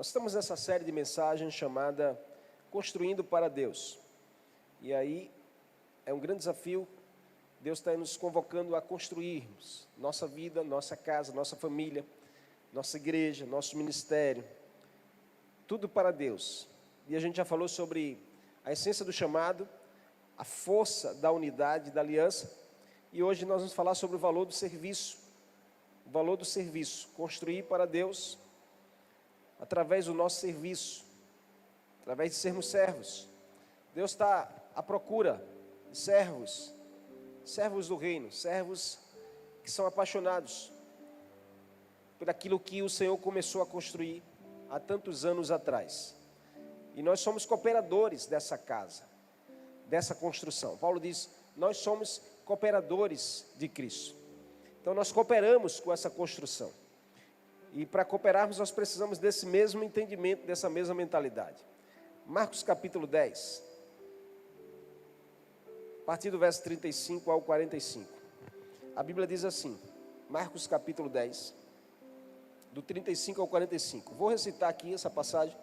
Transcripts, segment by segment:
Nós estamos nessa série de mensagens chamada Construindo para Deus. E aí é um grande desafio. Deus está nos convocando a construirmos nossa vida, nossa casa, nossa família, nossa igreja, nosso ministério. Tudo para Deus. E a gente já falou sobre a essência do chamado, a força da unidade, da aliança. E hoje nós vamos falar sobre o valor do serviço. O valor do serviço. Construir para Deus através do nosso serviço, através de sermos servos. Deus está à procura de servos do reino, servos que são apaixonados por aquilo que o Senhor começou a construir há tantos anos atrás. E nós somos cooperadores dessa casa, dessa construção. Paulo diz, nós somos cooperadores de Cristo. Então nós cooperamos com essa construção. E para cooperarmos nós precisamos desse mesmo entendimento, dessa mesma mentalidade. Marcos capítulo 10, a partir do verso 35 ao 45. A Bíblia diz assim, Marcos capítulo 10, do 35 ao 45. Vou recitar aqui essa passagem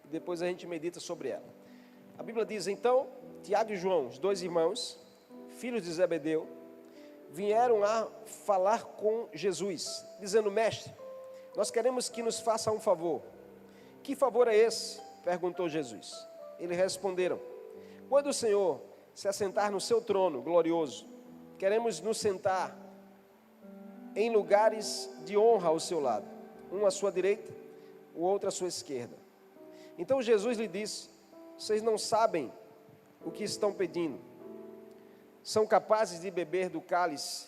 e depois a gente medita sobre ela. A Bíblia diz, então, Tiago e João, os dois irmãos, filhos de Zebedeu, vieram a falar com Jesus, dizendo, mestre, nós queremos que nos faça um favor. Que favor é esse? Perguntou Jesus. Eles responderam, quando o Senhor se assentar no seu trono glorioso, queremos nos sentar em lugares de honra ao seu lado, um à sua direita, o outro à sua esquerda. Então Jesus lhe disse, vocês não sabem o que estão pedindo. São capazes de beber do cálice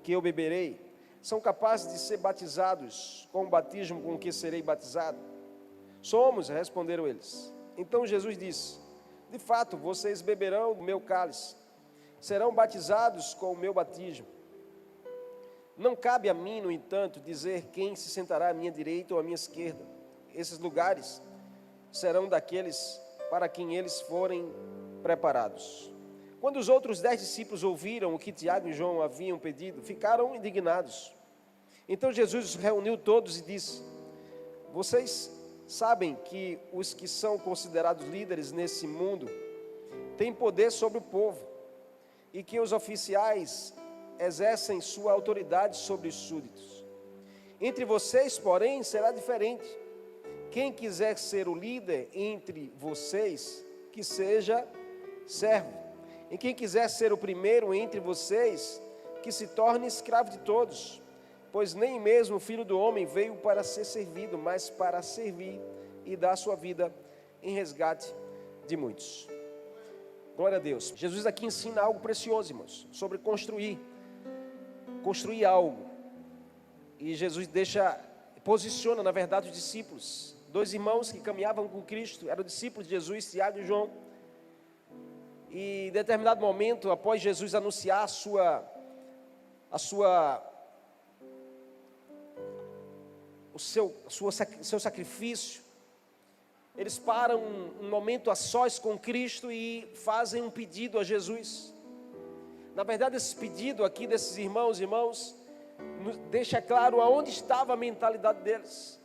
que eu beberei? São capazes de ser batizados com o batismo com que serei batizado? Somos, responderam eles. Então Jesus disse, de fato, vocês beberão do meu cálice, serão batizados com o meu batismo. Não cabe a mim, no entanto, dizer quem se sentará à minha direita ou à minha esquerda. Esses lugares serão daqueles para quem eles forem preparados. Quando os outros 10 discípulos ouviram o que Tiago e João haviam pedido, ficaram indignados. Então Jesus reuniu todos e disse, vocês sabem que os que são considerados líderes nesse mundo têm poder sobre o povo e que os oficiais exercem sua autoridade sobre os súditos. Entre vocês, porém, será diferente. Quem quiser ser o líder entre vocês, que seja servo. E quem quiser ser o primeiro entre vocês, que se torne escravo de todos. Pois nem mesmo o Filho do Homem veio para ser servido, mas para servir e dar sua vida em resgate de muitos. Glória a Deus. Jesus aqui ensina algo precioso, irmãos, sobre construir algo. E Jesus posiciona, na verdade, os discípulos. 2 irmãos que caminhavam com Cristo, eram discípulos de Jesus, Tiago e João. E em determinado momento, após Jesus anunciar o seu sacrifício, eles param um momento a sós com Cristo e fazem um pedido a Jesus. Na verdade, esse pedido aqui desses irmãos, deixa claro aonde estava a mentalidade deles.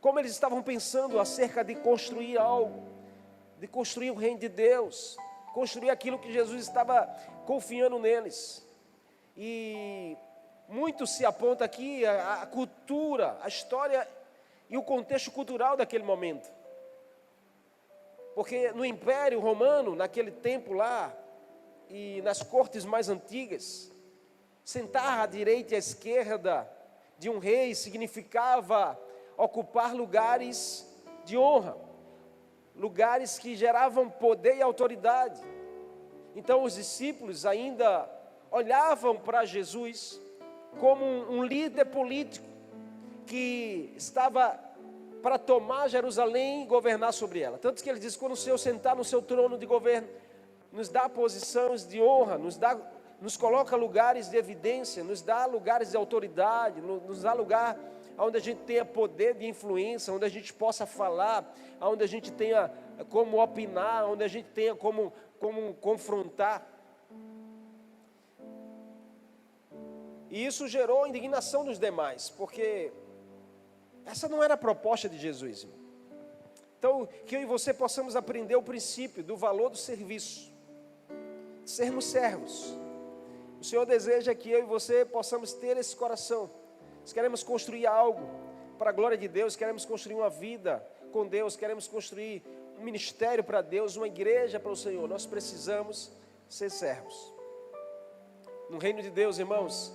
Como eles estavam pensando acerca de construir algo, de construir o reino de Deus, construir aquilo que Jesus estava confiando neles. E muito se aponta aqui a cultura, a história e o contexto cultural daquele momento. Porque no Império Romano, naquele tempo lá, e nas cortes mais antigas, sentar à direita e à esquerda de um rei significava ocupar lugares de honra, lugares que geravam poder e autoridade. Então os discípulos ainda olhavam para Jesus como um líder político que estava para tomar Jerusalém e governar sobre ela. Tanto que ele diz, quando o Senhor sentar no seu trono de governo, nos dá posições de honra, nos coloca lugares de evidência, nos dá lugares de autoridade, nos dá lugar onde a gente tenha poder de influência, onde a gente possa falar, onde a gente tenha como opinar, onde a gente tenha como confrontar. E isso gerou indignação dos demais, porque essa não era a proposta de Jesus, irmão. Então, que eu e você possamos aprender o princípio do valor do serviço, sermos servos. O Senhor deseja que eu e você possamos ter esse coração. Nós queremos construir algo para a glória de Deus, queremos construir uma vida com Deus, queremos construir um ministério para Deus, uma igreja para o Senhor. Nós precisamos ser servos. No reino de Deus, irmãos,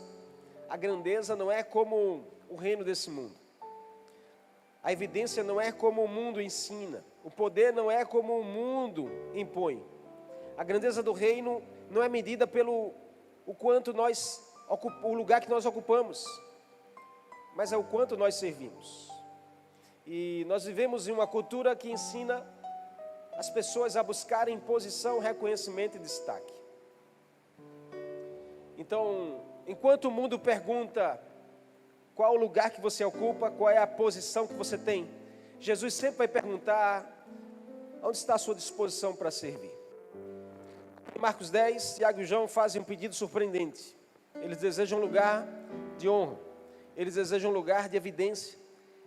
a grandeza não é como o reino desse mundo. A evidência não é como o mundo ensina. O poder não é como o mundo impõe. A grandeza do reino não é medida pelo o lugar que nós ocupamos, mas é o quanto nós servimos. E nós vivemos em uma cultura que ensina as pessoas a buscarem posição, reconhecimento e destaque. Então, enquanto o mundo pergunta qual o lugar que você ocupa, qual é a posição que você tem, Jesus sempre vai perguntar: onde está a sua disposição para servir? Em Marcos 10, Tiago e João fazem um pedido surpreendente. Eles desejam um lugar de honra, eles desejam um lugar de evidência,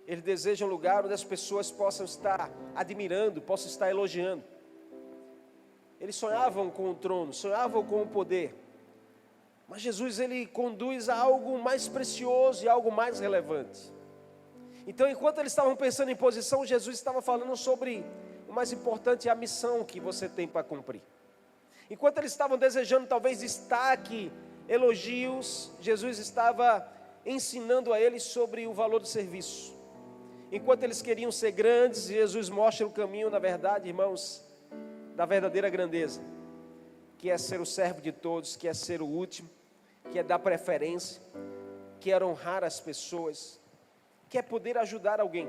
eles desejam um lugar onde as pessoas possam estar admirando, possam estar elogiando. Eles sonhavam com o trono, sonhavam com o poder. Mas Jesus, ele conduz a algo mais precioso e algo mais relevante. Então, enquanto eles estavam pensando em posição, Jesus estava falando sobre o mais importante, a missão que você tem para cumprir. Enquanto eles estavam desejando talvez destaque, elogios, Jesus estava ensinando a eles sobre o valor do serviço. Enquanto eles queriam ser grandes, Jesus mostra o caminho, na verdade, irmãos, da verdadeira grandeza, que é ser o servo de todos, que é ser o último, que é dar preferência, que é honrar as pessoas, que é poder ajudar alguém.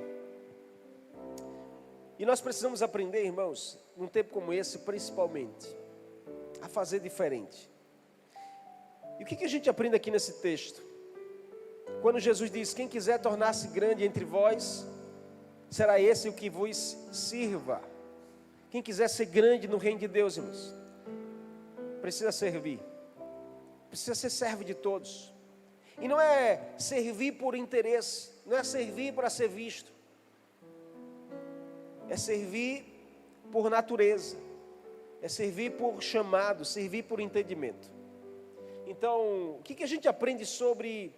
E nós precisamos aprender, irmãos, num tempo como esse, principalmente, a fazer diferente. E o que a gente aprende aqui nesse texto? Quando Jesus diz: quem quiser tornar-se grande entre vós, será esse o que vos sirva. Quem quiser ser grande no reino de Deus, irmãos, precisa servir, precisa ser servo de todos. E não é servir por interesse, não é servir para ser visto, é servir por natureza, é servir por chamado, servir por entendimento. Então, o que a gente aprende sobre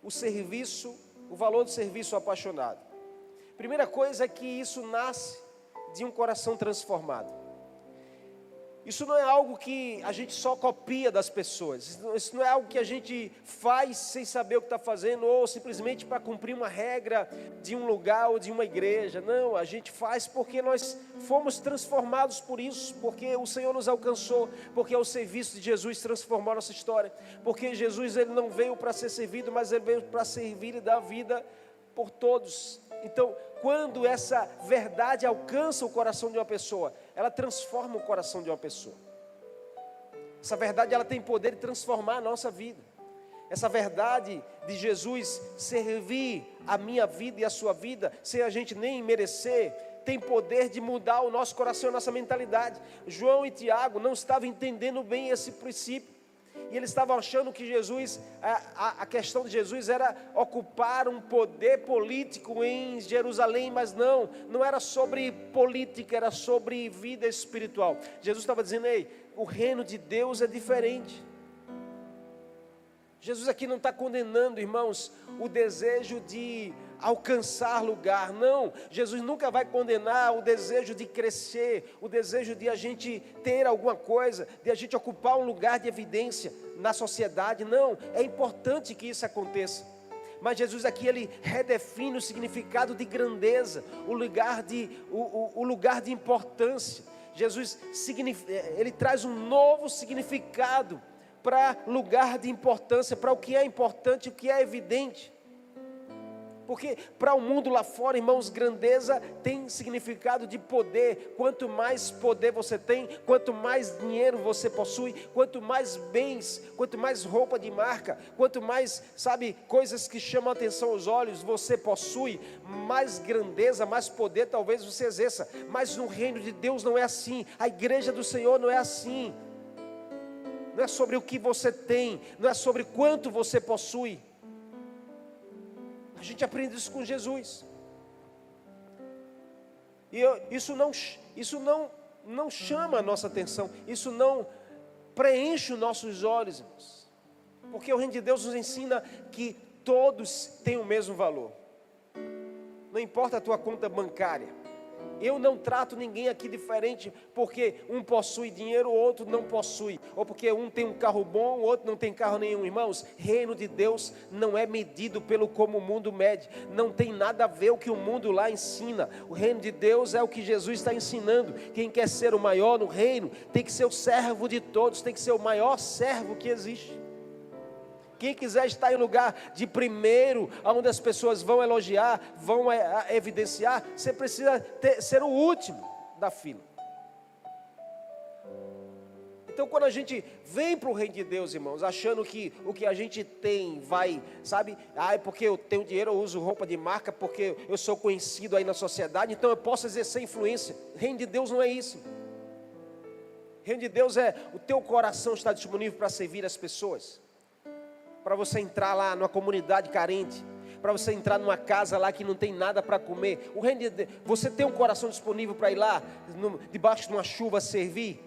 o serviço, o valor do serviço apaixonado? Primeira coisa é que isso nasce de um coração transformado. Isso não é algo que a gente só copia das pessoas. Isso não é algo que a gente faz sem saber o que está fazendo, ou simplesmente para cumprir uma regra de um lugar ou de uma igreja. Não, a gente faz porque nós fomos transformados por isso, porque o Senhor nos alcançou, porque o serviço de Jesus transformou a nossa história, porque Jesus, ele não veio para ser servido, mas ele veio para servir e dar vida por todos. Então, quando essa verdade alcança o coração de uma pessoa, ela transforma o coração de uma pessoa. Essa verdade, ela tem poder de transformar a nossa vida. Essa verdade de Jesus servir a minha vida e a sua vida, sem a gente nem merecer, tem poder de mudar o nosso coração e a nossa mentalidade. João e Tiago não estavam entendendo bem esse princípio. E eles estavam achando que Jesus, a questão de Jesus era ocupar um poder político em Jerusalém, mas não era sobre política, era sobre vida espiritual. Jesus estava dizendo: ei, o reino de Deus é diferente. Jesus aqui não está condenando, irmãos, o desejo de alcançar lugar. Não, Jesus nunca vai condenar o desejo de crescer, o desejo de a gente ter alguma coisa, de a gente ocupar um lugar de evidência na sociedade. Não, é importante que isso aconteça. Mas Jesus aqui, ele redefine o significado de grandeza, o lugar de importância. Jesus, ele traz um novo significado para lugar de importância, para o que é importante, o que é evidente. Porque para o mundo lá fora, irmãos, grandeza tem significado de poder. Quanto mais poder você tem, quanto mais dinheiro você possui, quanto mais bens, quanto mais roupa de marca, quanto mais, coisas que chamam a atenção aos olhos você possui, mais grandeza, mais poder talvez você exerça. Mas no reino de Deus não é assim. A igreja do Senhor não é assim. Não é sobre o que você tem, não é sobre quanto você possui. A gente aprende isso com Jesus. Isso não chama a nossa atenção, isso não preenche os nossos olhos, irmãos. Porque o reino de Deus nos ensina que todos têm o mesmo valor. Não importa a tua conta bancária. Eu não trato ninguém aqui diferente porque um possui dinheiro, o outro não possui. Ou porque um tem um carro bom, o outro não tem carro nenhum. Irmãos, reino de Deus não é medido pelo como o mundo mede. Não tem nada a ver o que o mundo lá ensina. O reino de Deus é o que Jesus está ensinando. Quem quer ser o maior no reino tem que ser o servo de todos, tem que ser o maior servo que existe. Quem quiser estar em lugar de primeiro, onde as pessoas vão elogiar, vão evidenciar, você precisa ser o último da fila. Então, quando a gente vem para o reino de Deus, irmãos, achando que o que a gente tem vai, sabe, é porque eu tenho dinheiro, eu uso roupa de marca, porque eu sou conhecido aí na sociedade, então eu posso exercer influência. O reino de Deus não é isso. O reino de Deus é o teu coração está disponível para servir as pessoas. Para você entrar lá numa comunidade carente, para você entrar numa casa lá que não tem nada para comer. O reino de Deus, você tem um coração disponível para ir lá, debaixo de uma chuva servir?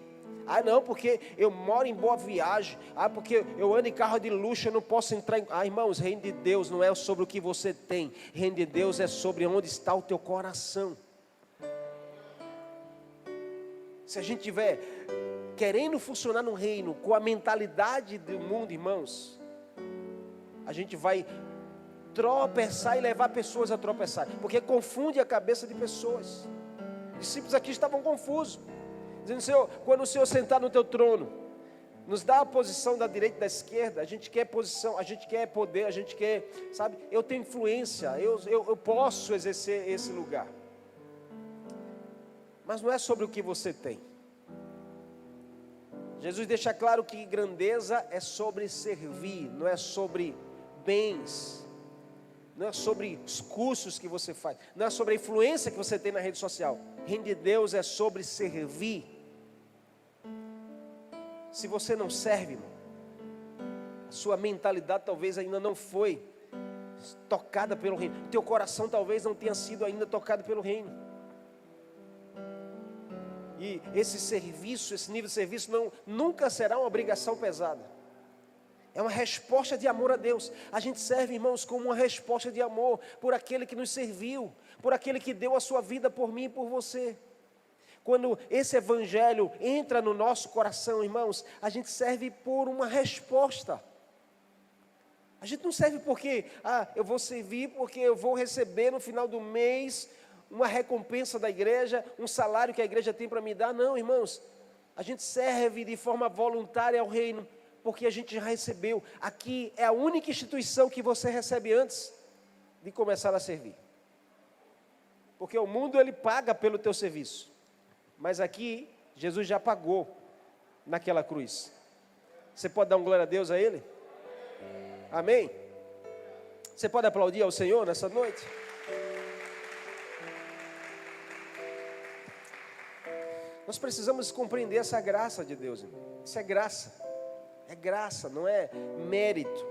Ah, não, porque eu moro em Boa Viagem. Ah, porque eu ando em carro de luxo, eu não posso entrar em... Ah, irmãos, reino de Deus não é sobre o que você tem. Reino de Deus é sobre onde está o teu coração. Se a gente tiver querendo funcionar no reino com a mentalidade do mundo, irmãos, a gente vai tropeçar e levar pessoas a tropeçar, porque confunde a cabeça de pessoas. Os discípulos aqui estavam confusos, dizendo: Senhor, quando o Senhor sentar no teu trono, nos dá a posição da direita e da esquerda. A gente quer posição, a gente quer poder, a gente quer, sabe, eu tenho influência, eu posso exercer esse lugar. Mas não é sobre o que você tem. Jesus deixa claro que grandeza é sobre servir, não é sobre bens, não é sobre os cursos que você faz, não é sobre a influência que você tem na rede social. O reino de Deus é sobre servir. Se você não serve, irmão, a sua mentalidade talvez ainda não foi tocada pelo reino, teu coração talvez não tenha sido ainda tocado pelo reino. E esse serviço, esse nível de serviço nunca será uma obrigação pesada. É uma resposta de amor a Deus. A gente serve, irmãos, como uma resposta de amor por aquele que nos serviu, por aquele que deu a sua vida por mim e por você. Quando esse evangelho entra no nosso coração, irmãos, a gente serve por uma resposta. A gente não serve porque, eu vou servir porque eu vou receber no final do mês uma recompensa da igreja, um salário que a igreja tem para me dar. Não, irmãos, a gente serve de forma voluntária ao reino, porque a gente já recebeu. Aqui é a única instituição que você recebe antes de começar a servir. Porque o mundo ele paga pelo teu serviço, mas aqui Jesus já pagou naquela cruz. Você pode dar um glória a Deus a Ele? Amém? Você pode aplaudir ao Senhor nessa noite? Nós precisamos compreender essa graça de Deus, irmão. Isso é graça. É graça, não é mérito.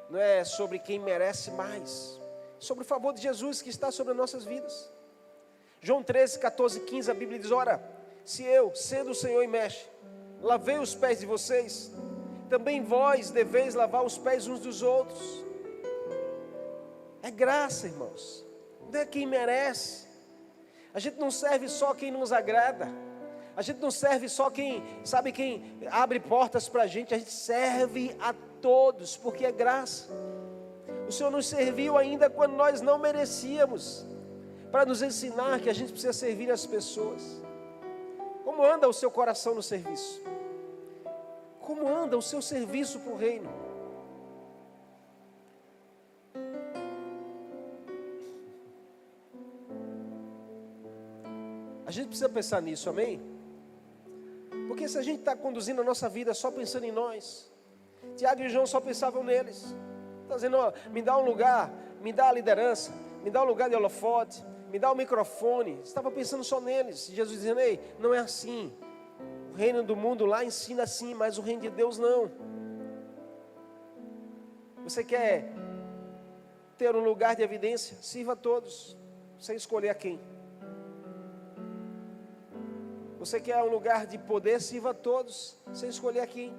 Não é sobre quem merece mais. Sobre o favor de Jesus que está sobre as nossas vidas. João 13, 14, 15, a Bíblia diz: ora, se eu, sendo o Senhor e mestre, lavei os pés de vocês, também vós deveis lavar os pés uns dos outros. É graça, irmãos. Não é quem merece. A gente não serve só quem nos agrada. A gente não serve só quem abre portas para a gente serve a todos, porque é graça. O Senhor nos serviu ainda quando nós não merecíamos, para nos ensinar que a gente precisa servir as pessoas. Como anda o seu coração no serviço? Como anda o seu serviço para o reino? A gente precisa pensar nisso, amém? Porque se a gente está conduzindo a nossa vida só pensando em nós, Tiago e João só pensavam neles. Está dizendo: ó, me dá um lugar, me dá a liderança, me dá um lugar de holofote, me dá o microfone. Estava pensando só neles. E Jesus dizendo: ei, não é assim. O reino do mundo lá ensina assim, mas o reino de Deus não. Você quer ter um lugar de evidência? Sirva a todos, sem escolher a quem. Você quer um lugar de poder, sirva a todos, sem escolher aqui.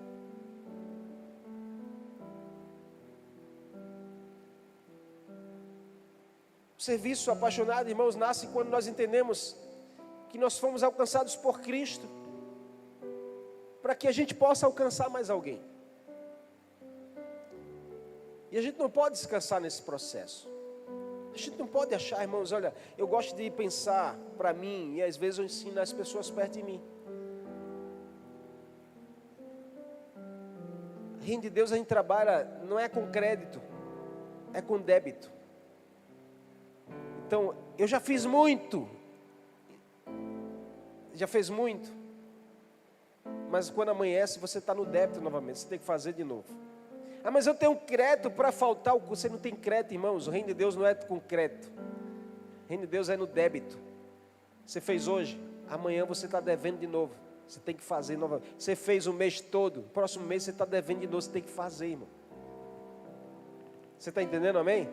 O serviço apaixonado, irmãos, nasce quando nós entendemos que nós fomos alcançados por Cristo, para que a gente possa alcançar mais alguém. E a gente não pode descansar nesse processo. A gente não pode achar, irmãos, olha, eu gosto de pensar para mim, e às vezes eu ensino as pessoas perto de mim. Reino de Deus a gente trabalha, não é com crédito, é com débito. Então, eu já fiz muito. Já fez muito. Mas quando amanhece, você está no débito novamente, você tem que fazer de novo. Ah, mas eu tenho crédito para faltar o curso. Você não tem crédito, irmãos. O reino de Deus não é com crédito. O reino de Deus é no débito. Você fez hoje, amanhã você está devendo de novo. Você tem que fazer novamente. Você fez o mês todo, próximo mês você está devendo de novo. Você tem que fazer, irmão. Você está entendendo, amém?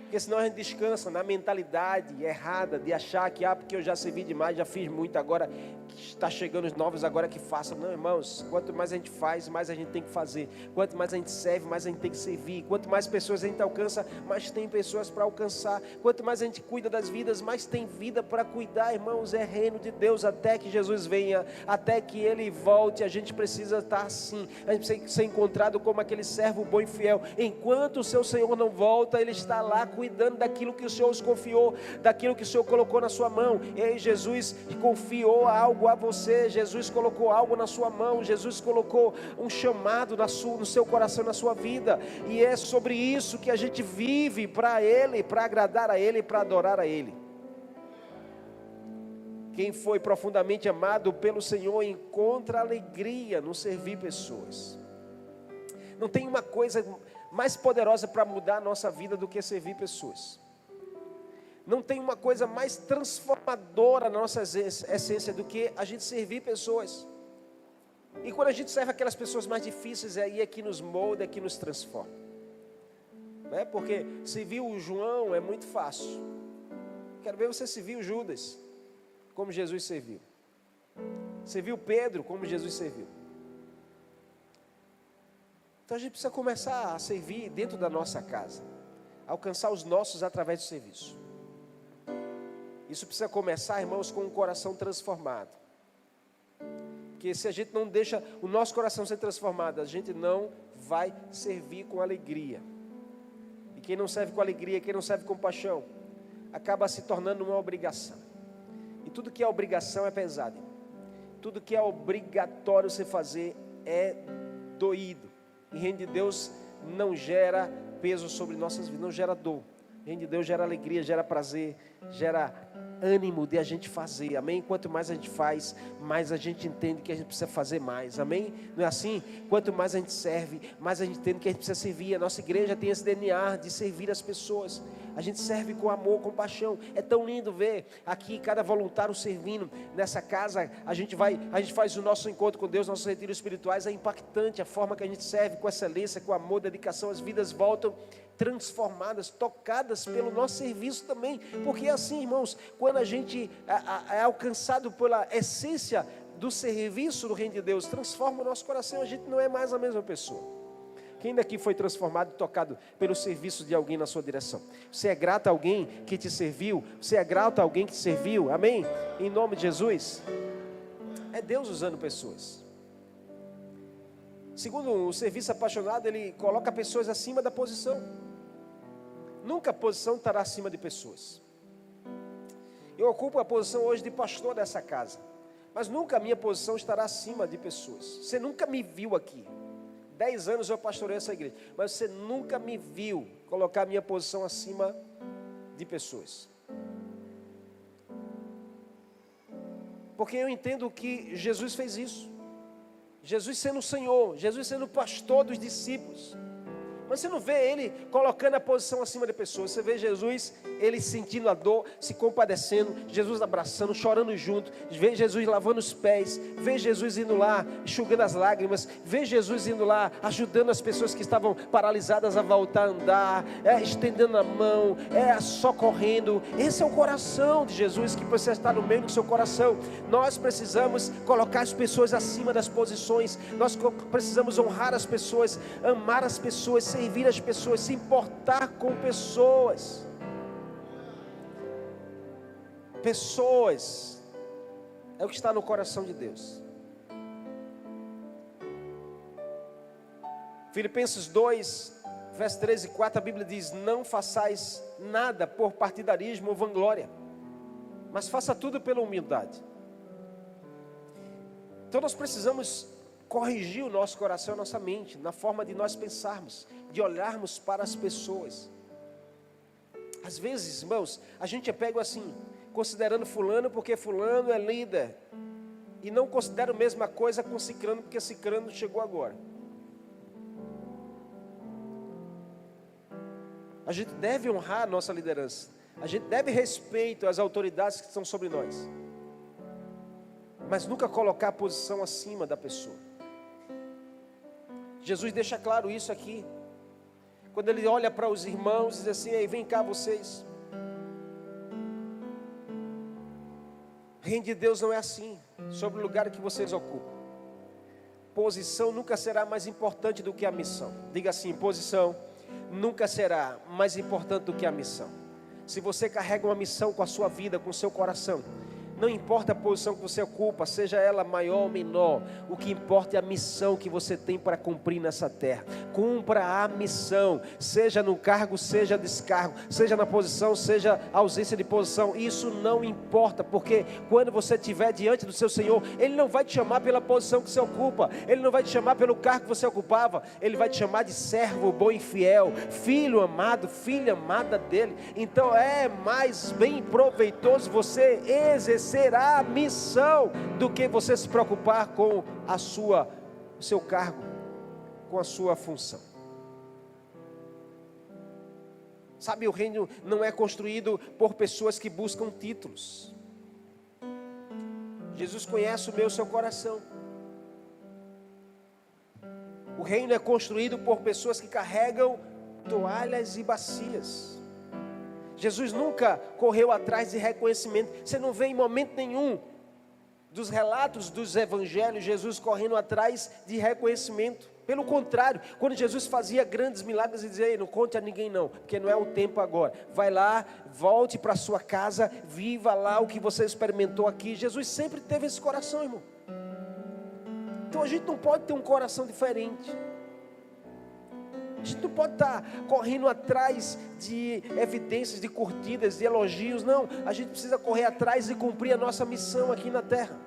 Porque senão a gente descansa na mentalidade errada de achar que, porque eu já servi demais, já fiz muito, agora está chegando os novos, agora que façam. Não, irmãos, quanto mais a gente faz, mais a gente tem que fazer. Quanto mais a gente serve, mais a gente tem que servir. Quanto mais pessoas a gente alcança, mais tem pessoas para alcançar. Quanto mais a gente cuida das vidas, mais tem vida para cuidar, irmãos. É reino de Deus, até que Jesus venha, até que Ele volte, a gente precisa estar assim. A gente precisa ser encontrado como aquele servo bom e fiel. Enquanto o seu Senhor não volta, Ele está lá cuidando daquilo que o Senhor os confiou, daquilo que o Senhor colocou na sua mão. Ei, Jesus confiou algo a você, Jesus colocou algo na sua mão, Jesus colocou um chamado no seu coração, na sua vida, e é sobre isso que a gente vive, para Ele, para agradar a Ele, para adorar a Ele. Quem foi profundamente amado pelo Senhor encontra alegria no servir pessoas. Não tem uma coisa mais poderosa para mudar a nossa vida do que servir pessoas. Não tem uma coisa mais transformadora na nossa essência do que a gente servir pessoas. E quando a gente serve aquelas pessoas mais difíceis, aí é que nos molda, é que nos transforma. Né? Porque servir o João é muito fácil. Quero ver você servir o Judas, como Jesus serviu. Serviu Pedro, como Jesus serviu. Então a gente precisa começar a servir dentro da nossa casa, alcançar os nossos através do serviço. Isso precisa começar, irmãos, com um coração transformado. Porque se a gente não deixa o nosso coração ser transformado, a gente não vai servir com alegria. E quem não serve com alegria, quem não serve com paixão, acaba se tornando uma obrigação. E tudo que é obrigação é pesado. Tudo que é obrigatório você fazer é doído. E o reino de Deus não gera peso sobre nossas vidas, não gera dor. O reino de Deus gera alegria, gera prazer, gera ânimo de a gente fazer, amém? Quanto mais a gente faz, mais a gente entende que a gente precisa fazer mais, amém? Não é assim? Quanto mais a gente serve, mais a gente entende que a gente precisa servir. A nossa igreja tem esse DNA de servir as pessoas. A gente serve com amor, com paixão. É tão lindo ver aqui cada voluntário servindo nessa casa. A gente faz o nosso encontro com Deus, nossos retiros espirituais. É impactante a forma que a gente serve com excelência, com amor, dedicação. As vidas voltam transformadas, tocadas pelo nosso serviço também. Porque é assim, irmãos, quando a gente é alcançado pela essência do serviço do reino de Deus, transforma o nosso coração. A gente não é mais a mesma pessoa. Quem daqui foi transformado e tocado pelo serviço de alguém na sua direção? Você é grato a alguém que te serviu? Você é grato a alguém que te serviu? Amém? Em nome de Jesus. É Deus usando pessoas. Segundo, o serviço apaixonado, ele coloca pessoas acima da posição. Nunca a posição estará acima de pessoas. Eu ocupo a posição hoje de pastor dessa casa, mas nunca a minha posição estará acima de pessoas. Você nunca me viu aqui. 10 anos eu pastorei essa igreja, mas você nunca me viu colocar a minha posição acima de pessoas. Porque eu entendo que Jesus fez isso. Jesus sendo o Senhor, Jesus sendo o pastor dos discípulos. Mas você não vê ele colocando a posição acima de pessoas. Você vê Jesus, ele sentindo a dor, se compadecendo, Jesus abraçando, chorando junto, vê Jesus lavando os pés, vê Jesus indo lá, enxugando as lágrimas, vê Jesus indo lá, ajudando as pessoas que estavam paralisadas a voltar a andar, estendendo a mão, socorrendo. Esse é o coração de Jesus que precisa estar no meio do seu coração. Nós precisamos colocar as pessoas acima das posições, nós precisamos honrar as pessoas, amar as pessoas, servir as pessoas, se importar com pessoas. Pessoas é o que está no coração de Deus. Filipenses 2, verso 13 e 4, a Bíblia diz: não façais nada por partidarismo ou vanglória, mas faça tudo pela humildade. Então nós precisamos corrigir o nosso coração, a nossa mente, na forma de nós pensarmos, de olharmos para as pessoas. Às vezes, irmãos, a gente é pego assim, considerando fulano porque fulano é líder, e não considera a mesma coisa com cicrano porque cicrano chegou agora. A gente deve honrar a nossa liderança, a gente deve respeito às autoridades que estão sobre nós, mas nunca colocar a posição acima da pessoa. Jesus deixa claro isso aqui, quando ele olha para os irmãos e diz assim: ei, vem cá vocês. O reino de Deus não é assim, sobre o lugar que vocês ocupam. Posição nunca será mais importante do que a missão. Diga assim: posição nunca será mais importante do que a missão. Se você carrega uma missão com a sua vida, com o seu coração, não importa a posição que você ocupa, seja ela maior ou menor, o que importa é a missão que você tem para cumprir nessa terra. Cumpra a missão, seja no cargo, seja descargo, seja na posição, seja ausência de posição, isso não importa, porque quando você estiver diante do seu Senhor, Ele não vai te chamar pela posição que você ocupa, Ele não vai te chamar pelo cargo que você ocupava, Ele vai te chamar de servo bom e fiel, filho amado, filha amada dEle. Então é mais bem proveitoso você exercer a missão do que você se preocupar com o seu cargo, com a sua função. Sabe, o reino não é construído por pessoas que buscam títulos. Jesus conhece o meu e o seu coração. O reino é construído por pessoas que carregam toalhas e bacias. Jesus nunca correu atrás de reconhecimento. Você não vê em momento nenhum dos relatos dos evangelhos Jesus correndo atrás de reconhecimento. Pelo contrário, quando Jesus fazia grandes milagres, ele dizia: não conte a ninguém não, porque não é o tempo agora. Vai lá, volte para sua casa, viva lá o que você experimentou aqui. Jesus sempre teve esse coração, irmão. Então a gente não pode ter um coração diferente. A gente não pode estar correndo atrás de evidências, de curtidas, de elogios. Não, a gente precisa correr atrás e cumprir a nossa missão aqui na terra.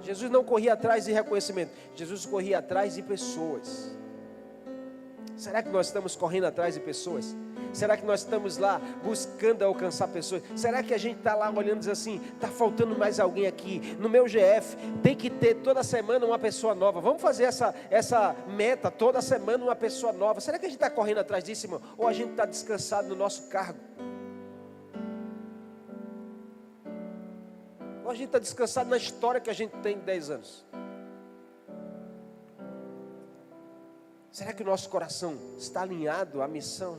Jesus não corria atrás de reconhecimento, Jesus corria atrás de pessoas. Será que nós estamos correndo atrás de pessoas? Será que nós estamos lá buscando alcançar pessoas? Será que a gente está lá olhando e diz assim: está faltando mais alguém aqui? No meu GF tem que ter toda semana uma pessoa nova. Vamos fazer essa meta, toda semana uma pessoa nova. Será que a gente está correndo atrás disso, irmão? Ou a gente está descansado no nosso cargo? Ou a gente está descansado na história que a gente tem de 10 anos? Será que o nosso coração está alinhado à missão?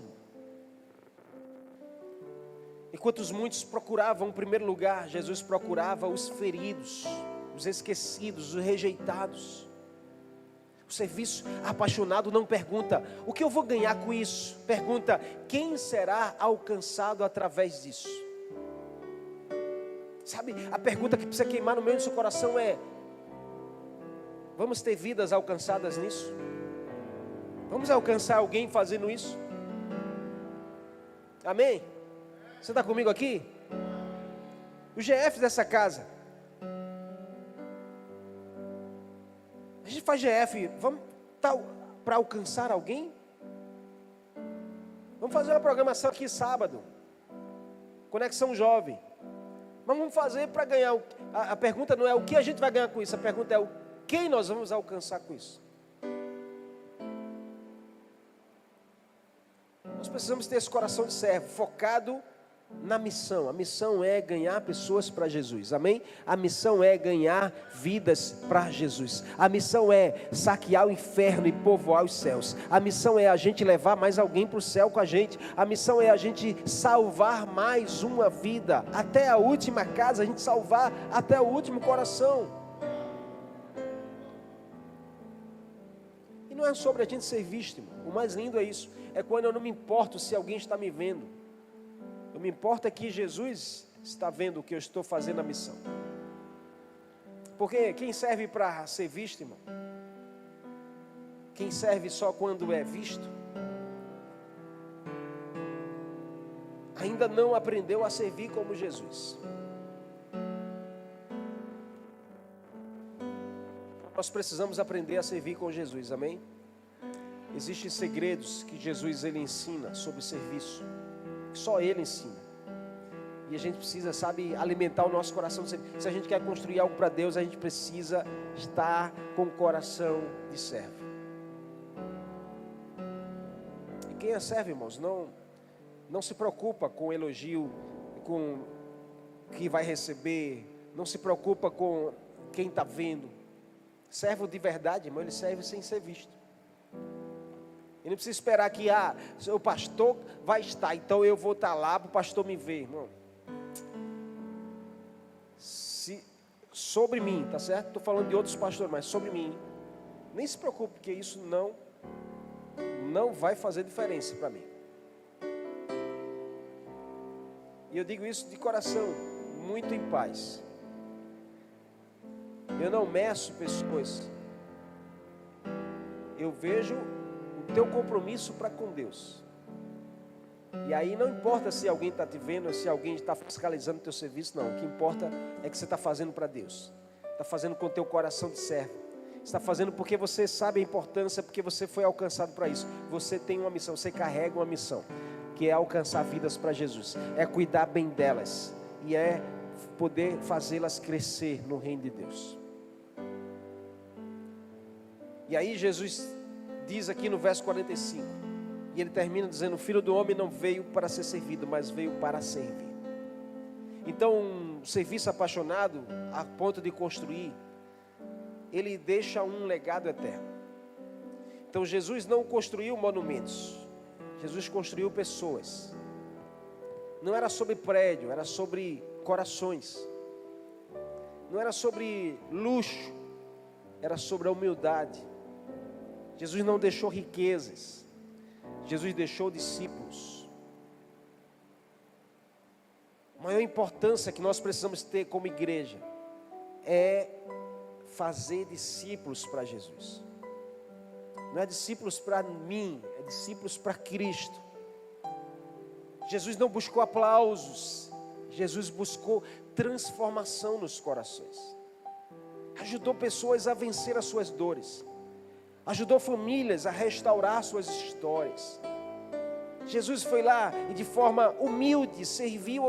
Enquanto os muitos procuravam o primeiro lugar, Jesus procurava os feridos, os esquecidos, os rejeitados. O serviço apaixonado não pergunta: o que eu vou ganhar com isso? Pergunta: quem será alcançado através disso? Sabe, a pergunta que precisa queimar no meio do seu coração é: vamos ter vidas alcançadas nisso? Vamos alcançar alguém fazendo isso? Amém? Você está comigo aqui? O GF dessa casa, a gente faz GF, vamos para alcançar alguém? Vamos fazer uma programação aqui sábado, Conexão Jovem. Mas vamos fazer para ganhar. A pergunta não é o que a gente vai ganhar com isso, a pergunta é o quem nós vamos alcançar com isso. precisamos ter esse coração de servo, focado na missão. A missão é ganhar pessoas para Jesus, amém? A missão é ganhar vidas para Jesus. A missão é saquear o inferno e povoar os céus. A missão é a gente levar mais alguém para o céu com a gente. A missão é a gente salvar mais uma vida, até a última casa, a gente salvar até o último coração. E não é sobre a gente ser visto, irmão. O mais lindo é isso, é quando eu não me importo se alguém está me vendo. Eu me importo é que Jesus está vendo o que eu estou fazendo na missão. Porque quem serve para ser visto, irmão? Quem serve só quando é visto, ainda não aprendeu a servir como Jesus. Nós precisamos aprender a servir com Jesus, amém? Existem segredos que Jesus ele ensina sobre serviço, que só Ele ensina. E a gente precisa, sabe, alimentar o nosso coração. Se a gente quer construir algo para Deus, a gente precisa estar com o coração de servo. E quem é servo, irmãos, não se preocupa com o elogio, com o que vai receber, não se preocupa com quem está vendo. Servo de verdade, irmão, ele serve sem ser visto. Ele não precisa esperar que o pastor vai estar, então eu vou estar lá para o pastor me ver, irmão. Sobre mim, tá certo? Estou falando de outros pastores, mas sobre mim, nem se preocupe, porque isso não vai fazer diferença para mim. E eu digo isso de coração, muito em paz. Eu não meço pessoas, eu vejo o teu compromisso para com Deus. E aí não importa se alguém está te vendo, se alguém está fiscalizando o teu serviço, não. O que importa é que você está fazendo para Deus. Está fazendo com o teu coração de servo. Está fazendo porque você sabe a importância, porque você foi alcançado para isso. Você tem uma missão, você carrega uma missão, que é alcançar vidas para Jesus. É cuidar bem delas. E é poder fazê-las crescer no reino de Deus. E aí Jesus diz aqui no verso 45, e ele termina dizendo: o Filho do Homem não veio para ser servido, mas veio para servir. Então, um serviço apaixonado, a ponto de construir, ele deixa um legado eterno. Então, Jesus não construiu monumentos, Jesus construiu pessoas. Não era sobre prédio, era sobre corações. Não era sobre luxo, era sobre a humildade. Jesus não deixou riquezas, Jesus deixou discípulos. A maior importância que nós precisamos ter como igreja é fazer discípulos para Jesus. Não é discípulos para mim, é discípulos para Cristo. Jesus não buscou aplausos, Jesus buscou transformação nos corações. Ajudou pessoas a vencer as suas dores. Ajudou famílias a restaurar suas histórias. Jesus foi lá e de forma humilde serviu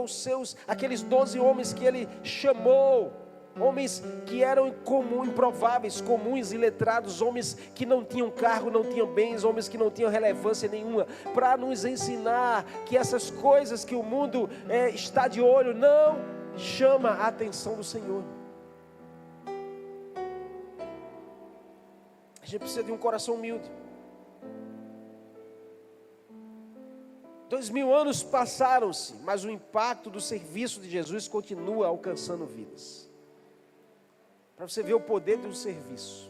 aqueles 12 homens que ele chamou. Homens que eram improváveis, comuns, iletrados, homens que não tinham cargo, não tinham bens, homens que não tinham relevância nenhuma, para nos ensinar que essas coisas que o mundo está de olho, não chama a atenção do Senhor. A gente precisa de um coração humilde. 2000 anos passaram-se, mas o impacto do serviço de Jesus continua alcançando vidas. Para você ver o poder de um serviço,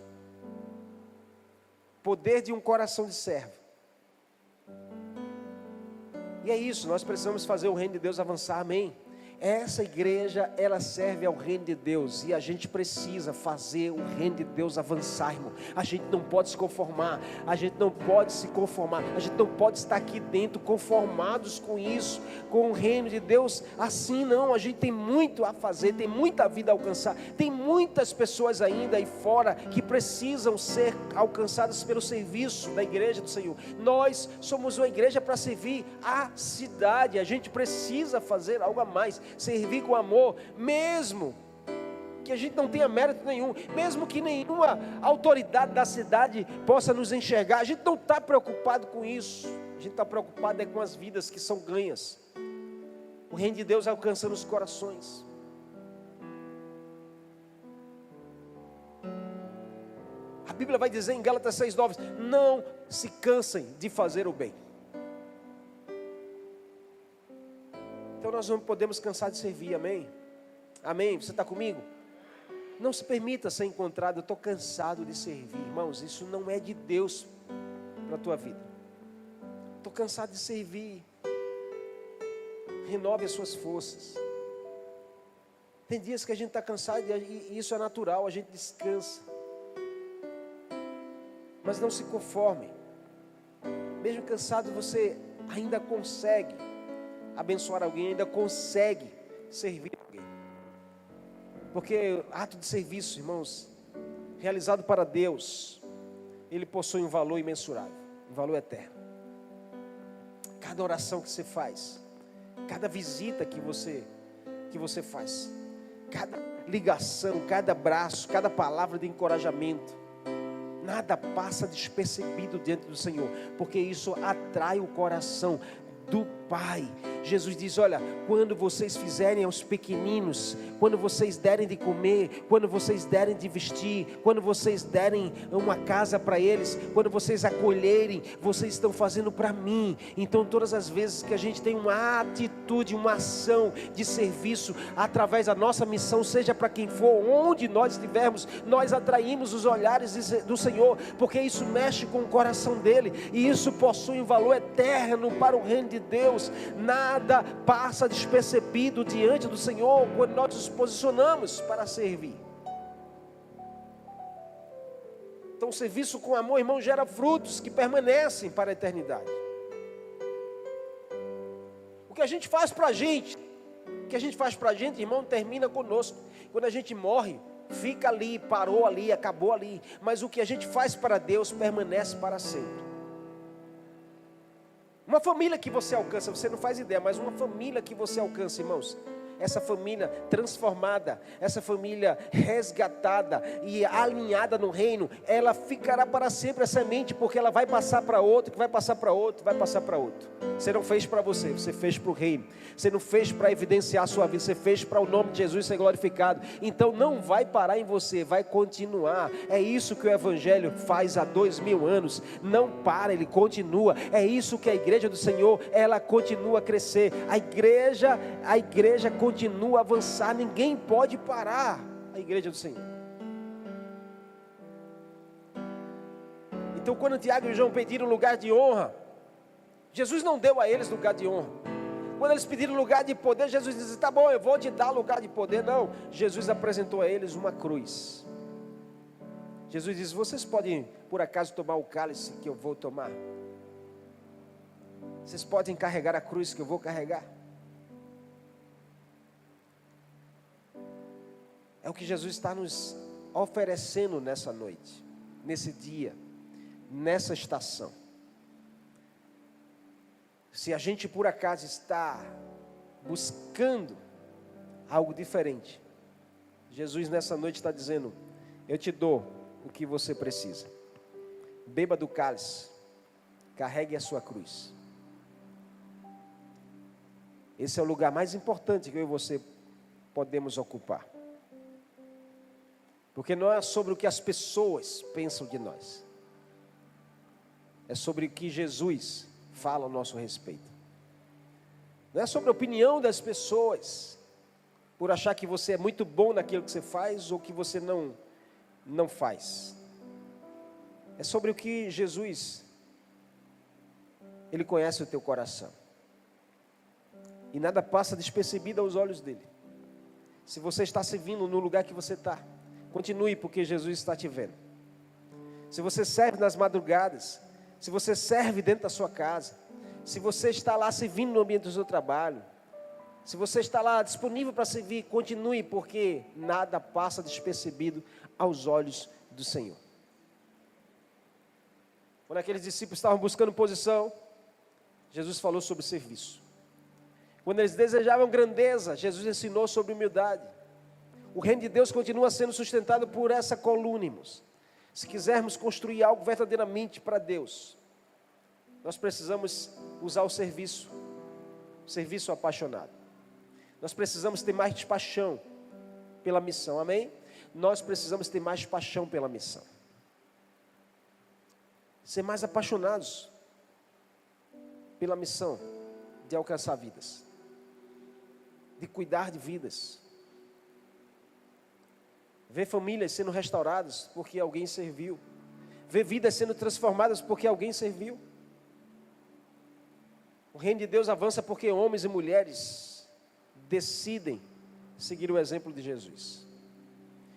poder de um coração de servo. E é isso, nós precisamos fazer o reino de Deus avançar, amém? Essa igreja, ela serve ao reino de Deus, e a gente precisa fazer o reino de Deus avançar, irmão. A gente não pode se conformar, a gente não pode estar aqui dentro conformados com isso, com o reino de Deus, assim não. A gente tem muito a fazer, tem muita vida a alcançar, tem muitas pessoas ainda aí fora, que precisam ser alcançadas pelo serviço da igreja do Senhor. Nós somos uma igreja para servir a cidade, a gente precisa fazer algo a mais, servir com amor, mesmo que a gente não tenha mérito nenhum, mesmo que nenhuma autoridade da cidade possa nos enxergar, a gente não está preocupado com isso. A A gente está preocupado com as vidas que são ganhas. O reino de Deus alcançando os corações. A Bíblia vai dizer em Gálatas 6:9: não se cansem de fazer o bem. Então nós não podemos cansar de servir, amém? Amém? Você está comigo? Não se permita ser encontrado: eu estou cansado de servir. Irmãos, isso não é de Deus para a tua vida. Estou cansado de servir. Renove as suas forças. Tem dias que a gente está cansado e isso é natural, a gente descansa. Mas não se conforme. Mesmo cansado, você ainda consegue abençoar alguém, ainda consegue servir alguém. Porque ato de serviço, irmãos, realizado para Deus, ele possui um valor imensurável, um valor eterno. Cada oração que você faz, cada visita que você faz, cada ligação, cada abraço, cada palavra de encorajamento, nada passa despercebido diante do Senhor, porque isso atrai o coração do Pai. Jesus diz: olha, quando vocês fizerem aos pequeninos, quando vocês derem de comer, quando vocês derem de vestir, quando vocês derem uma casa para eles, quando vocês acolherem, vocês estão fazendo para mim. Então todas as vezes que a gente tem uma atitude, uma ação de serviço, através da nossa missão, seja para quem for, onde nós estivermos, nós atraímos os olhares do Senhor, porque isso mexe com o coração dele, e isso possui um valor eterno para o reino de Deus. Nada passa despercebido diante do Senhor quando nós nos posicionamos para servir. Então o serviço com amor, irmão, gera frutos que permanecem para a eternidade. O que a gente faz para a gente, irmão, termina conosco. Quando a gente morre, fica ali, parou ali, acabou ali. Mas o que a gente faz para Deus permanece para sempre. Uma família que você alcança, você não faz ideia, mas uma família que você alcança, irmãos, essa família transformada, essa família resgatada e alinhada no reino, ela ficará para sempre a semente, porque ela vai passar para outro, que vai passar para outro, vai passar para outro. Você não fez para você, você fez para o reino. Você não fez para evidenciar a sua vida, você fez para o nome de Jesus ser glorificado. Então não vai parar em você, vai continuar. É isso que o Evangelho faz há 2000 anos. Não para, ele continua. É isso que a igreja do Senhor, ela continua a crescer. A igreja continua a avançar. Ninguém pode parar a igreja do Senhor. Então quando Tiago e João pediram lugar de honra, Jesus não deu a eles lugar de honra. Quando eles pediram lugar de poder, Jesus disse: tá bom, eu vou te dar lugar de poder. Não, Jesus apresentou a eles uma cruz. Jesus disse: vocês podem por acaso tomar o cálice que eu vou tomar? Vocês podem carregar a cruz que eu vou carregar? É o que Jesus está nos oferecendo nessa noite, nesse dia, nessa estação. Se a gente por acaso está buscando algo diferente, Jesus nessa noite está dizendo: eu te dou o que você precisa. Beba do cálice, carregue a sua cruz. Esse é o lugar mais importante que eu e você podemos ocupar. Porque não é sobre o que as pessoas pensam de nós, é sobre o que Jesus fala a nosso respeito. Não é sobre a opinião das pessoas, por achar que você é muito bom naquilo que você faz ou que você não faz. É sobre o que Jesus, Ele conhece o teu coração, e nada passa despercebido aos olhos dele. Se você está servindo no lugar que você está, continue, porque Jesus está te vendo. Se você serve nas madrugadas, se você serve dentro da sua casa, se você está lá servindo no ambiente do seu trabalho, se você está lá disponível para servir, continue, porque nada passa despercebido aos olhos do Senhor. Quando aqueles discípulos estavam buscando posição, Jesus falou sobre serviço. Quando eles desejavam grandeza, Jesus ensinou sobre humildade. O reino de Deus continua sendo sustentado por essa coluna, irmãos. Se quisermos construir algo verdadeiramente para Deus, Nós precisamos usar o serviço apaixonado. Nós precisamos ter mais paixão pela missão, amém? Nós precisamos ter mais paixão pela missão. Ser mais apaixonados pela missão de alcançar vidas, de cuidar de vidas, ver famílias sendo restauradas porque alguém serviu, ver vidas sendo transformadas porque alguém serviu. O reino de Deus avança porque homens e mulheres decidem seguir o exemplo de Jesus.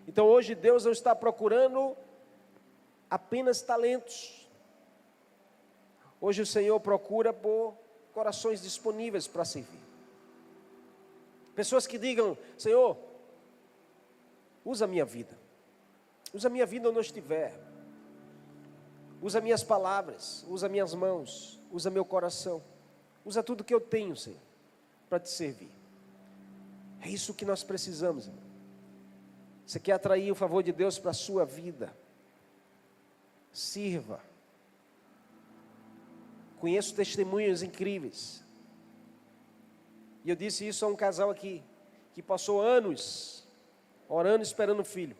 Então hoje Deus não está procurando apenas talentos. Hoje o Senhor procura por corações disponíveis para servir. Pessoas que digam: Senhor, usa a minha vida. Usa a minha vida onde eu estiver. Usa minhas palavras, usa minhas mãos, usa meu coração. Usa tudo que eu tenho, Senhor, para te servir. É isso que nós precisamos, irmão. Você quer atrair o favor de Deus para a sua vida? Sirva. Conheço testemunhos incríveis. E eu disse isso a um casal aqui, que passou anos orando, esperando um filho.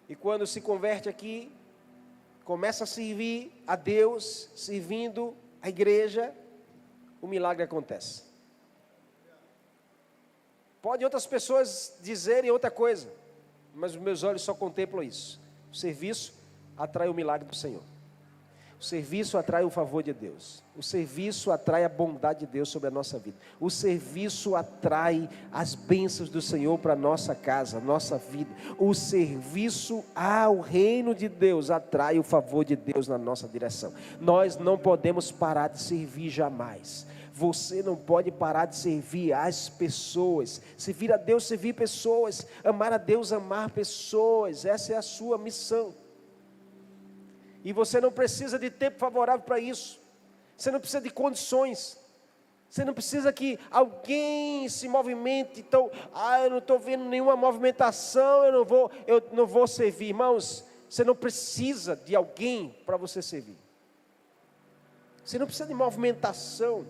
E quando se converte aqui, começa a servir a Deus, servindo a igreja, o milagre acontece. Pode outras pessoas dizerem outra coisa, mas os meus olhos só contemplam isso. O serviço atrai o milagre do Senhor. O serviço atrai o favor de Deus. O serviço atrai a bondade de Deus sobre a nossa vida. O serviço atrai as bênçãos do Senhor para a nossa casa, nossa vida. O serviço ao reino de Deus atrai o favor de Deus na nossa direção. Nós não podemos parar de servir jamais. Você não pode parar de servir as pessoas. Servir a Deus, servir pessoas. Amar a Deus, amar pessoas. Essa é a sua missão. E você não precisa de tempo favorável para isso. Você não precisa de condições. Você não precisa que alguém se movimente. Então, eu não estou vendo nenhuma movimentação, eu não vou servir. Irmãos, você não precisa de alguém para você servir. Você não precisa de movimentação.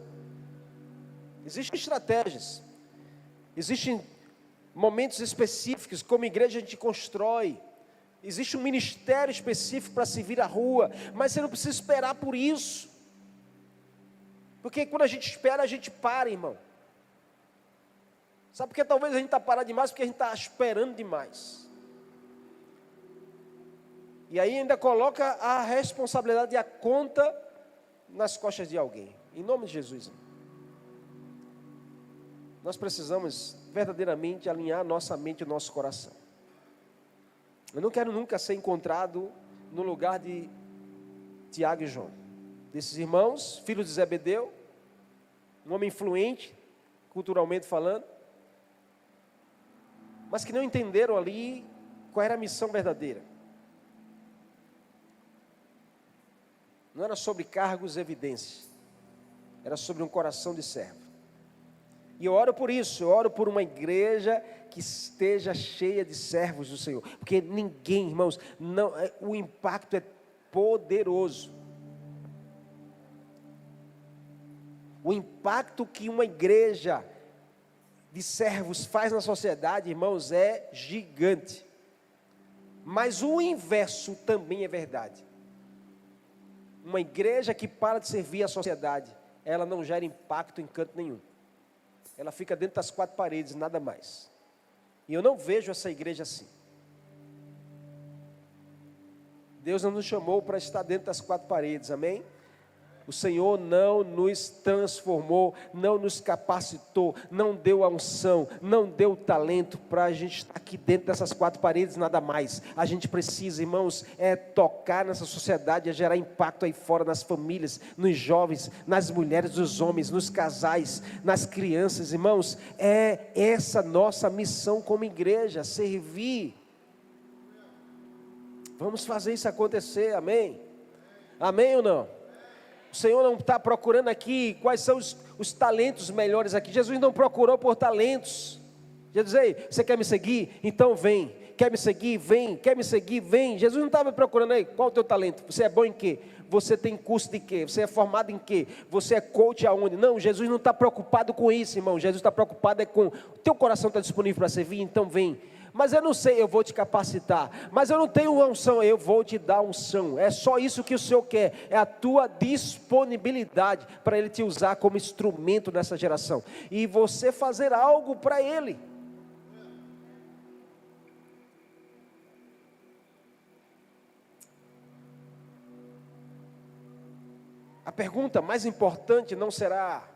Existem estratégias. Existem momentos específicos, como igreja a gente constrói. Existe um ministério específico para servir a rua, mas você não precisa esperar por isso. Porque quando a gente espera, a gente para, irmão. Sabe por que talvez a gente está parado demais? Porque a gente está esperando demais. E aí ainda coloca a responsabilidade e a conta nas costas de alguém. Em nome de Jesus. Nós precisamos verdadeiramente alinhar nossa mente e nosso coração. Eu não quero nunca ser encontrado no lugar de Tiago e João, desses irmãos, filhos de Zebedeu, um homem influente, culturalmente falando, mas que não entenderam ali qual era a missão verdadeira. Não era sobre cargos e evidências, era sobre um coração de servo. E eu oro por isso, eu oro por uma igreja que esteja cheia de servos do Senhor, porque ninguém, irmãos, o impacto é poderoso. O impacto que uma igreja de servos faz na sociedade, irmãos, é gigante. Mas o inverso também é verdade. Uma igreja que para de servir a sociedade, ela não gera impacto em canto nenhum. Ela fica dentro das quatro paredes, nada mais. E eu não vejo essa igreja assim. Deus não nos chamou para estar dentro das quatro paredes, amém? O Senhor não nos transformou, não nos capacitou, não deu a unção, não deu o talento para a gente estar aqui dentro dessas quatro paredes, nada mais. A gente precisa, irmãos, tocar nessa sociedade, gerar impacto aí fora nas famílias, nos jovens, nas mulheres, nos homens, nos casais, nas crianças, irmãos. É essa nossa missão como igreja, servir. Vamos fazer isso acontecer, amém? Amém ou não? O Senhor não está procurando aqui quais são os talentos melhores aqui. Jesus não procurou por talentos. Jesus, ei, você quer me seguir? Então vem. Quer me seguir? Vem. Quer me seguir? Vem. Jesus não estava procurando aí, qual é o teu talento? Você é bom em quê? Você tem curso de quê? Você é formado em quê? Você é coach aonde? Não, Jesus não está preocupado com isso, irmão. Jesus está preocupado com... O teu coração está disponível para servir? Então vem. Mas eu não sei, eu vou te capacitar. Mas eu não tenho unção, eu vou te dar unção. É só isso que o Senhor quer. É a tua disponibilidade para Ele te usar como instrumento nessa geração. E você fazer algo para Ele. A pergunta mais importante não será: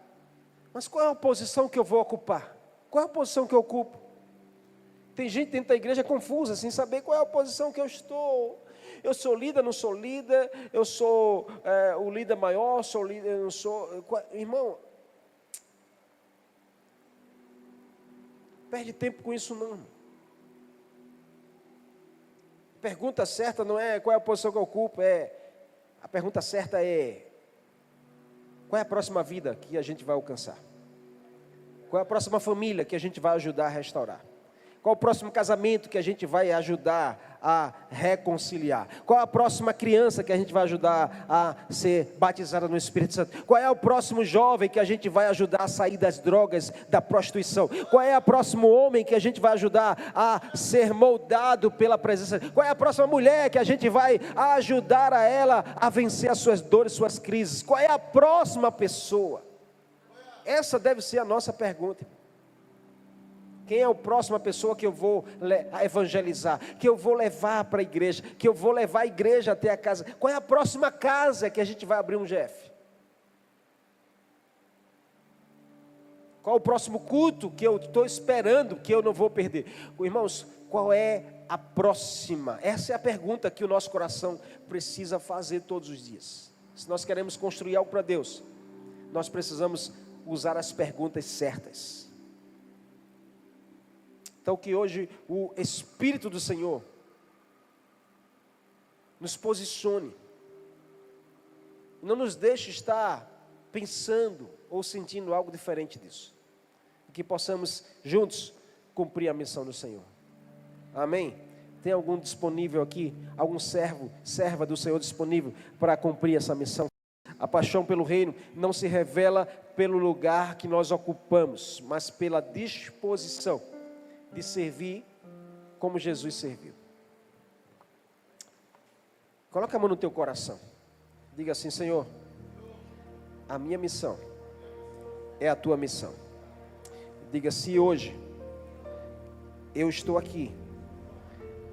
mas qual é a posição que eu vou ocupar? Qual é a posição que eu ocupo? Tem gente dentro da igreja confusa, sem saber qual é a posição que eu estou. Eu sou líder, não sou líder. Eu sou o líder maior, sou líder, não sou... Irmão, perde tempo com isso não. A pergunta certa não é qual é a posição que eu ocupo, a pergunta certa é: qual é a próxima vida que a gente vai alcançar? Qual é a próxima família que a gente vai ajudar a restaurar? Qual o próximo casamento que a gente vai ajudar a reconciliar? Qual a próxima criança que a gente vai ajudar a ser batizada no Espírito Santo? Qual é o próximo jovem que a gente vai ajudar a sair das drogas, da prostituição? Qual é o próximo homem que a gente vai ajudar a ser moldado pela presença? Qual é a próxima mulher que a gente vai ajudar a ela a vencer as suas dores, suas crises? Qual é a próxima pessoa? Essa deve ser a nossa pergunta. Quem é a próxima pessoa que eu vou evangelizar, que eu vou levar para a igreja, que eu vou levar a igreja até a casa? Qual é a próxima casa que a gente vai abrir um GF? Qual o próximo culto que eu estou esperando, que eu não vou perder? Irmãos, qual é a próxima? Essa é a pergunta que o nosso coração precisa fazer todos os dias. Se nós queremos construir algo para Deus, nós precisamos usar as perguntas certas. Então que hoje o Espírito do Senhor nos posicione, não nos deixe estar pensando ou sentindo algo diferente disso, e que possamos juntos cumprir a missão do Senhor. Amém? Tem algum disponível aqui, algum serva do Senhor disponível para cumprir essa missão? A paixão pelo reino não se revela pelo lugar que nós ocupamos, mas pela disposição de servir como Jesus serviu. Coloca a mão no teu coração. Diga assim: Senhor, a minha missão é a tua missão. Diga: se hoje eu estou aqui,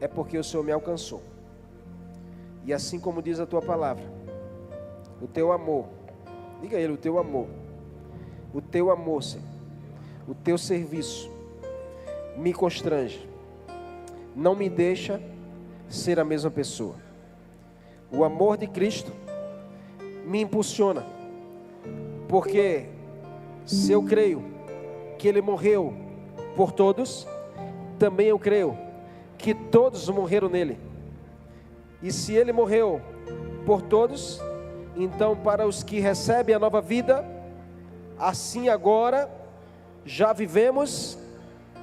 é porque o Senhor me alcançou. E assim como diz a tua palavra, o teu amor, diga a Ele: o teu amor, Senhor, o teu serviço me constrange, não me deixa ser a mesma pessoa. O amor de Cristo me impulsiona, porque se eu creio que Ele morreu por todos, também eu creio que todos morreram nele. E se Ele morreu por todos, então para os que recebem a nova vida, assim agora já vivemos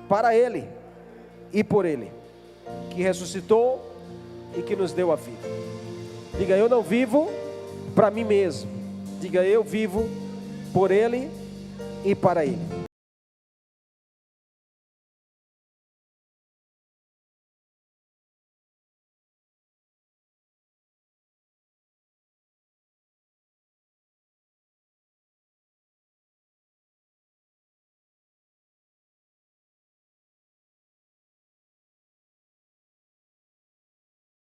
para Ele e por Ele, que ressuscitou e que nos deu a vida. Diga: eu não vivo para mim mesmo. Diga: eu vivo por Ele e para Ele.